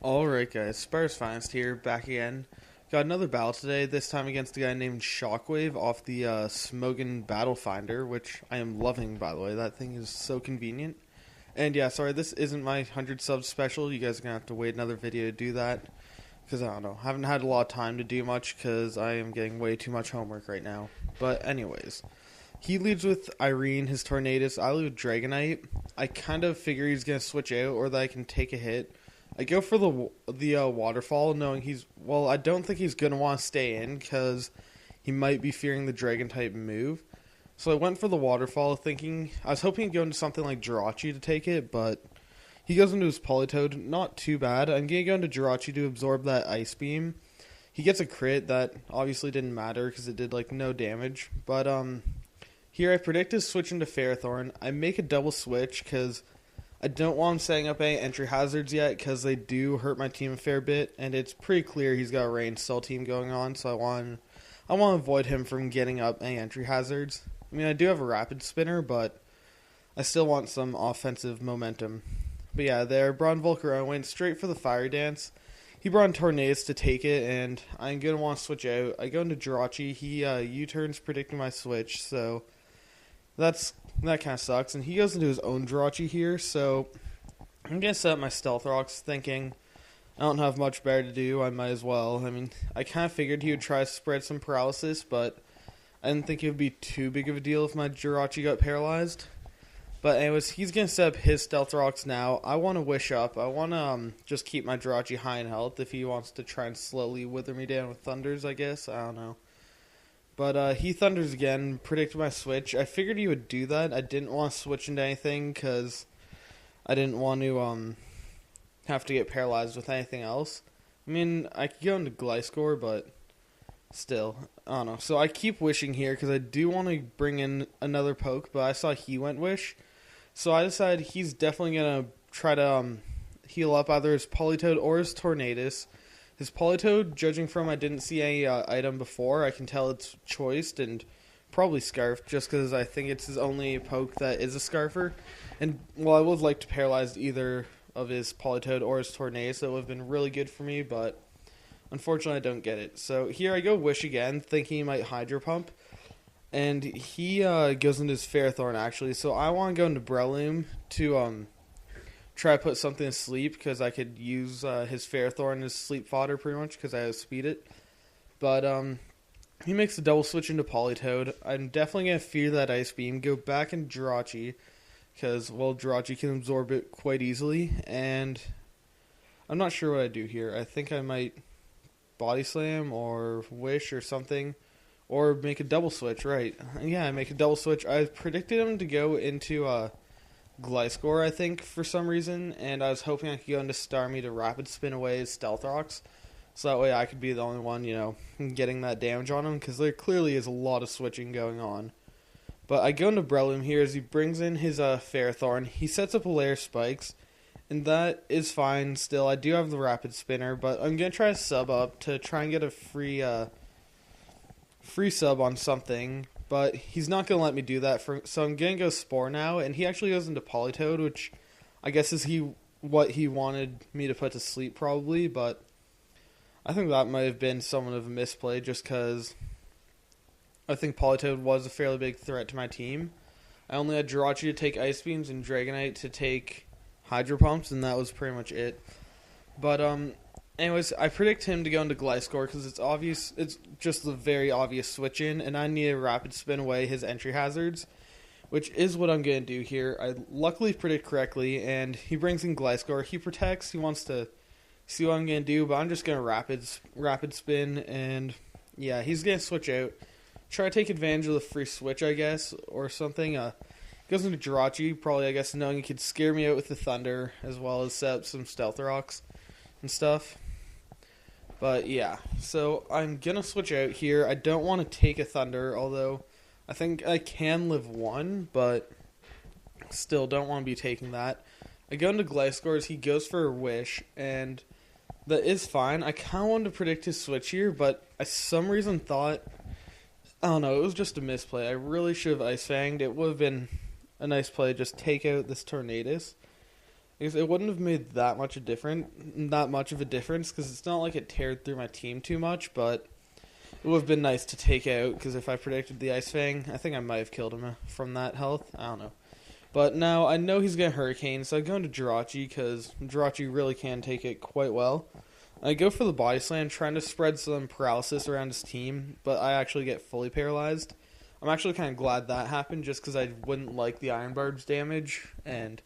Alright guys, SpartasFinest here, back again. Got another battle today, this time against a guy named ShockWav off the Smogan Battle Finder, which I am loving, by the way. That thing is so convenient. And yeah, sorry, this isn't my 100 subs special. You guys are going to have to wait another video to do that. Because I don't know, haven't had a lot of time to do much because I am getting way too much homework right now. But anyways, he leads with Irene, his Tornadus. I lead with Dragonite. I kind of figure he's going to switch out or that I can take a hit. I go for the waterfall, knowing I don't think he's going to want to stay in, because he might be fearing the Dragon-type move. So I went for the waterfall, I was hoping he'd go into something like Jirachi to take it, but he goes into his Politoed, not too bad. I'm going to go into Jirachi to absorb that Ice Beam. He gets a crit, that obviously didn't matter, because it did, no damage. But, here I predict his switch into Ferrothorn. I make a double switch, because I don't want him setting up any entry hazards yet, because they do hurt my team a fair bit, and it's pretty clear he's got a range cell team going on, so I want to avoid him from getting up any entry hazards. I mean, I do have a Rapid Spinner, but I still want some offensive momentum. But yeah, there, Braun Volcarona went straight for the Fire Dance. He brought in Tornadus to take it, and I'm going to want to switch out. I go into Jirachi. He U-turns predicting my switch, so that kind of sucks. And he goes into his own Jirachi here, so I'm going to set up my Stealth Rocks, thinking I don't have much better to do. I might as well. I mean, I kind of figured he would try to spread some paralysis, but I didn't think it would be too big of a deal if my Jirachi got paralyzed. But anyways, he's going to set up his Stealth Rocks now. I want to Wish up. I want to just keep my Jirachi high in health if he wants to try and slowly wither me down with Thunders, I guess. I don't know. But he Thunders again, predicted my switch. I figured he would do that. I didn't want to switch into anything because I didn't want to have to get paralyzed with anything else. I mean, I could go into Gliscor, but still, I don't know. So I keep wishing here because I do want to bring in another poke, but I saw he went Wish. So I decided he's definitely going to try to heal up either his Politoed or his Tornadus. His Politoed, judging from I didn't see any item before, I can tell it's choiced and probably Scarf, just because I think it's his only poke that is a Scarfer. And, well, I would have liked to paralyze either of his Politoed or his Tornadus. That would have been really good for me, but unfortunately I don't get it. So here I go Wish again, thinking he might Hydro Pump. And he goes into his Ferrothorn, actually. So I want to go into Breloom to try to put something to sleep, because I could use his Ferrothorn as sleep fodder pretty much, because I have speed it. But he makes a double switch into Politoed. I'm definitely going to fear that Ice Beam, go back in Jirachi, because, well, Jirachi can absorb it quite easily. And I'm not sure what I do here. I think I might Body Slam or Wish or something. Or make a double switch, right. Yeah, I make a double switch. I predicted him to go into Gliscor, I think, for some reason. And I was hoping I could go into Starmie to Rapid Spin away his Stealth Rocks. So that way I could be the only one, getting that damage on him. Because there clearly is a lot of switching going on. But I go into Breloom here as he brings in his Ferrothorn. He sets up Lair Spikes. And that is fine still. I do have the Rapid Spinner. But I'm going to try to sub up to try and get a free sub on something, but he's not going to let me do that, so I'm going to go Spore now, and he actually goes into Politoed, which I guess is what he wanted me to put to sleep probably, but I think that might have been somewhat of a misplay just because I think Politoed was a fairly big threat to my team. I only had Jirachi to take Ice Beams and Dragonite to take Hydro Pumps, and that was pretty much it. But, anyways, I predict him to go into Gliscor because it's obvious. It's just the very obvious switch in, and I need a Rapid Spin away his entry hazards, which is what I'm going to do here. I luckily predict correctly, and he brings in Gliscor. He protects. He wants to see what I'm going to do, but I'm just going to Rapid Spin, and yeah, he's going to switch out. Try to take advantage of the free switch, I guess, or something. Goes into Jirachi, probably, I guess, knowing he could scare me out with the Thunder, as well as set up some Stealth Rocks and stuff. But yeah, so I'm going to switch out here. I don't want to take a Thunder, although I think I can live one, but still don't want to be taking that. I go into Gliscor as he goes for a Wish, and that is fine. I kind of wanted to predict his switch here, but I some reason thought, I don't know, it was just a misplay. I really should have Ice Fanged. It would have been a nice play, just take out this Tornadus. Because it wouldn't have made that much of a difference, because it's not like it teared through my team too much, but it would have been nice to take out, because if I predicted the Ice Fang, I think I might have killed him from that health. I don't know. But now I know he's going to Hurricane, so I go into Jirachi, because Jirachi really can take it quite well. I go for the Body Slam, trying to spread some paralysis around his team, but I actually get fully paralyzed. I'm actually kind of glad that happened, just because I wouldn't like the Iron Barb's damage, and,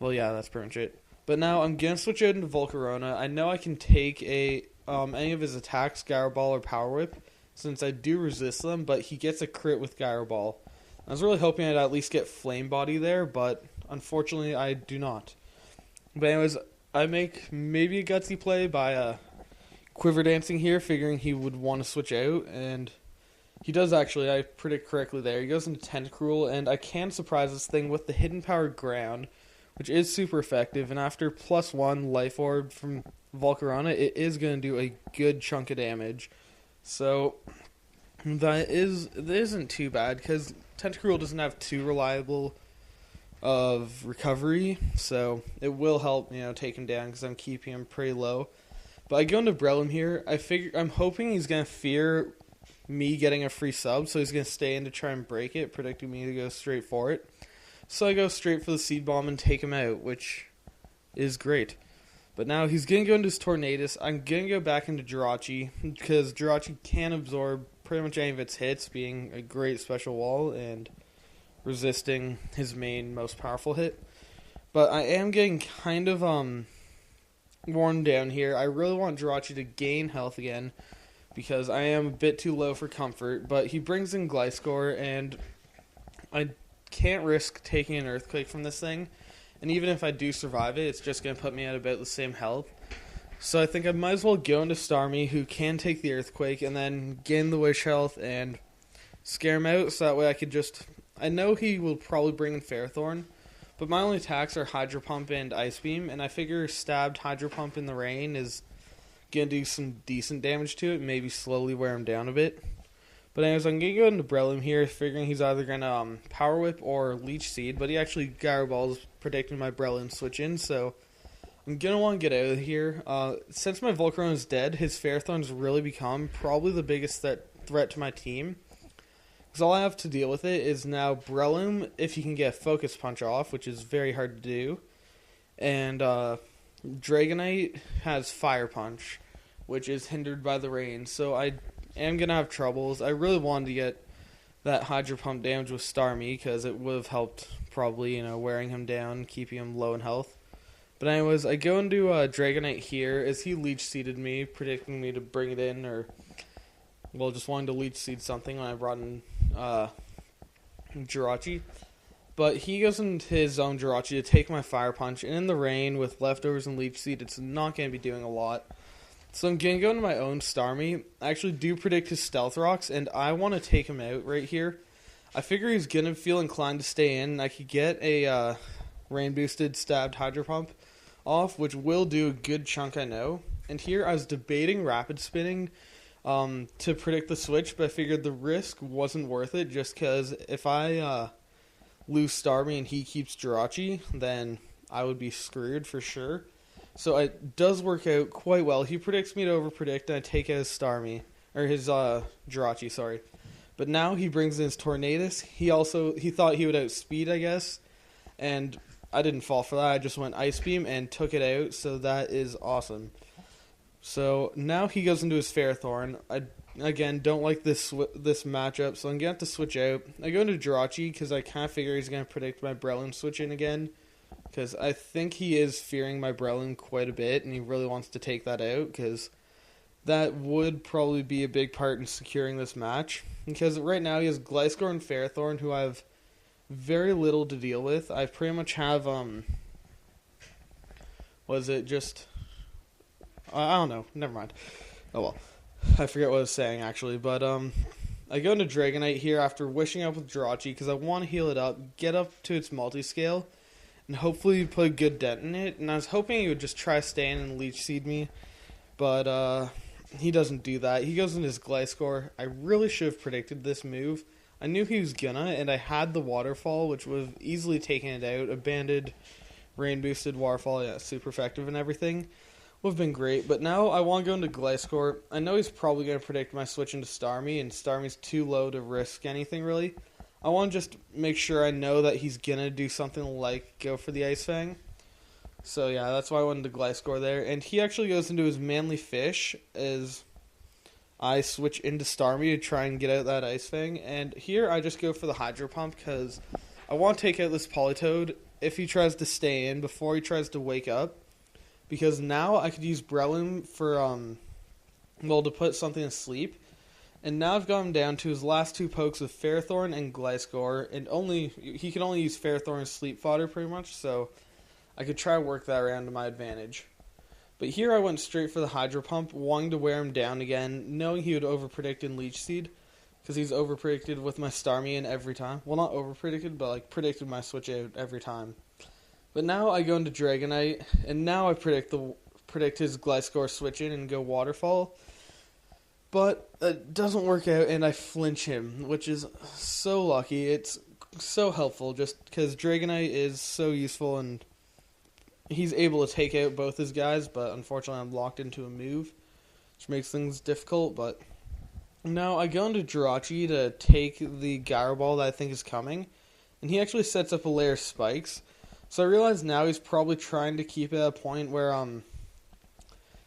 well, yeah, that's pretty much it. But now I'm going to switch out into Volcarona. I know I can take any of his attacks, Gyro Ball or Power Whip, since I do resist them, but he gets a crit with Gyro Ball. I was really hoping I'd at least get Flame Body there, but unfortunately I do not. But anyways, I make maybe a gutsy play by Quiver Dancing here, figuring he would want to switch out, and he does actually. I predict correctly there. He goes into Tentacruel, and I can surprise this thing with the Hidden Power Ground, which is super effective, and after +1 Life Orb from Volcarona, it is going to do a good chunk of damage. So that isn't too bad, because Tentacruel doesn't have too reliable of recovery, so it will help, take him down, because I'm keeping him pretty low. But I go into Breloom here. I'm hoping he's going to fear me getting a free sub, so he's going to stay in to try and break it, predicting me to go straight for it. So I go straight for the Seed Bomb and take him out, which is great. But now he's going to go into his Tornadus. I'm going to go back into Jirachi, because Jirachi can absorb pretty much any of its hits, being a great special wall and resisting his main most powerful hit. But I am getting kind of worn down here. I really want Jirachi to gain health again, because I am a bit too low for comfort. But he brings in Gliscor, and I can't risk taking an Earthquake from this thing. And even if I do survive it, it's just going to put me at about the same health. So I think I might as well go into Starmie, who can take the Earthquake, and then gain the Wish health and scare him out, so that way I could just... I know he will probably bring in Ferrothorn, but my only attacks are Hydro Pump and Ice Beam, and I figure stabbed Hydro Pump in the rain is going to do some decent damage to it, maybe slowly wear him down a bit. But anyways, I'm going to go into Breloom here, figuring he's either going to Power Whip or Leech Seed, but he actually Gyro Balls, predicting my Breloom switch in, so I'm going to want to get out of here. Since my Volcarona is dead, his Ferrothorn's really become probably the biggest threat to my team. Because all I have to deal with it is now Breloom, if he can get Focus Punch off, which is very hard to do. And Dragonite has Fire Punch, which is hindered by the rain. So I am going to have troubles. I really wanted to get that Hydro Pump damage with Starmie, because it would have helped probably, wearing him down, keeping him low in health. But anyways, I go into Dragonite here as he Leech Seeded me, predicting me to bring it in, or, well, just wanting to Leech Seed something when I brought in Jirachi. But he goes into his own Jirachi to take my Fire Punch, and in the rain with Leftovers and Leech Seed, it's not going to be doing a lot. So I'm going to go into my own Starmie. I actually do predict his Stealth Rocks, and I want to take him out right here. I figure he's going to feel inclined to stay in, and I could get a rain-boosted stabbed Hydro Pump off, which will do a good chunk, I know. And here I was debating Rapid Spinning to predict the switch, but I figured the risk wasn't worth it, just because if I lose Starmie and he keeps Jirachi, then I would be screwed for sure. So it does work out quite well. He predicts me to overpredict, and I take out his Starmie, or his Jirachi, sorry. But now he brings in his Tornadus. He thought he would outspeed, I guess, and I didn't fall for that. I just went Ice Beam and took it out, so that is awesome. So now he goes into his Ferrothorn. I, again, don't like this matchup, so I'm going to have to switch out. I go into Jirachi because I kind of figure he's going to predict my Breloom switch in again, because I think he is fearing my Breloom quite a bit, and he really wants to take that out, because that would probably be a big part in securing this match. Because right now he has Gliscor and Ferrothorn, who I have very little to deal with. I pretty much have, I don't know, never mind. Oh well, I forget what I was saying actually, but I go into Dragonite here after wishing up with Jirachi, because I want to heal it up, get up to its multi-scale, and hopefully put a good dent in it. And I was hoping he would just try staying and Leech Seed me, but he doesn't do that. He goes into his Gliscor. I really should have predicted this move. I knew he was gonna, and I had the Waterfall, which would have easily taken it out, abandoned rain boosted waterfall, yeah, super effective and everything. Would have been great, but now I want to go into Gliscor. I know he's probably going to predict my switch into Starmie, and Starmie's too low to risk anything really. I want to just make sure I know that he's going to do something like go for the Ice Fang. So yeah, that's why I went into Gliscor there. And he actually goes into his Manly Fish as I switch into Starmie to try and get out that Ice Fang. And here I just go for the Hydro Pump because I want to take out this Politoed if he tries to stay in before he tries to wake up. Because now I could use Breloom for, to put something to sleep. And now I've got him down to his last two pokes of Ferrothorn and Gliscor. And he can only use Ferrothorn as sleep fodder pretty much. So I could try to work that around to my advantage. But here I went straight for the Hydro Pump, wanting to wear him down again, knowing he would overpredict in Leech Seed. Because he's overpredicted with my Starmie in every time. Well, not overpredicted, but predicted my switch out every time. But now I go into Dragonite, and now I predict his Gliscor switch in and go Waterfall. But it doesn't work out, and I flinch him, which is so lucky. It's so helpful, just because Dragonite is so useful, and he's able to take out both his guys, but unfortunately I'm locked into a move, which makes things difficult. But now I go into Jirachi to take the Gyro Ball that I think is coming, and he actually sets up a layer of spikes. So I realize now he's probably trying to keep it at a point where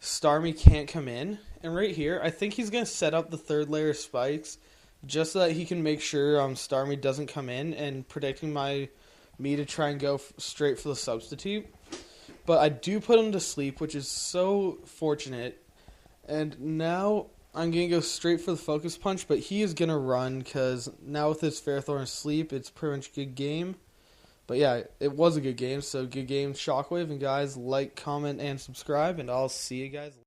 Starmie can't come in. And right here, I think he's going to set up the third layer of spikes just so that he can make sure Starmie doesn't come in and predicting me to try and go straight for the substitute. But I do put him to sleep, which is so fortunate. And now I'm going to go straight for the Focus Punch, but he is going to run because now with his Ferrothorn asleep, it's pretty much a good game. But yeah, it was a good game, so good game, ShockWav. And guys, like, comment, and subscribe, and I'll see you guys later.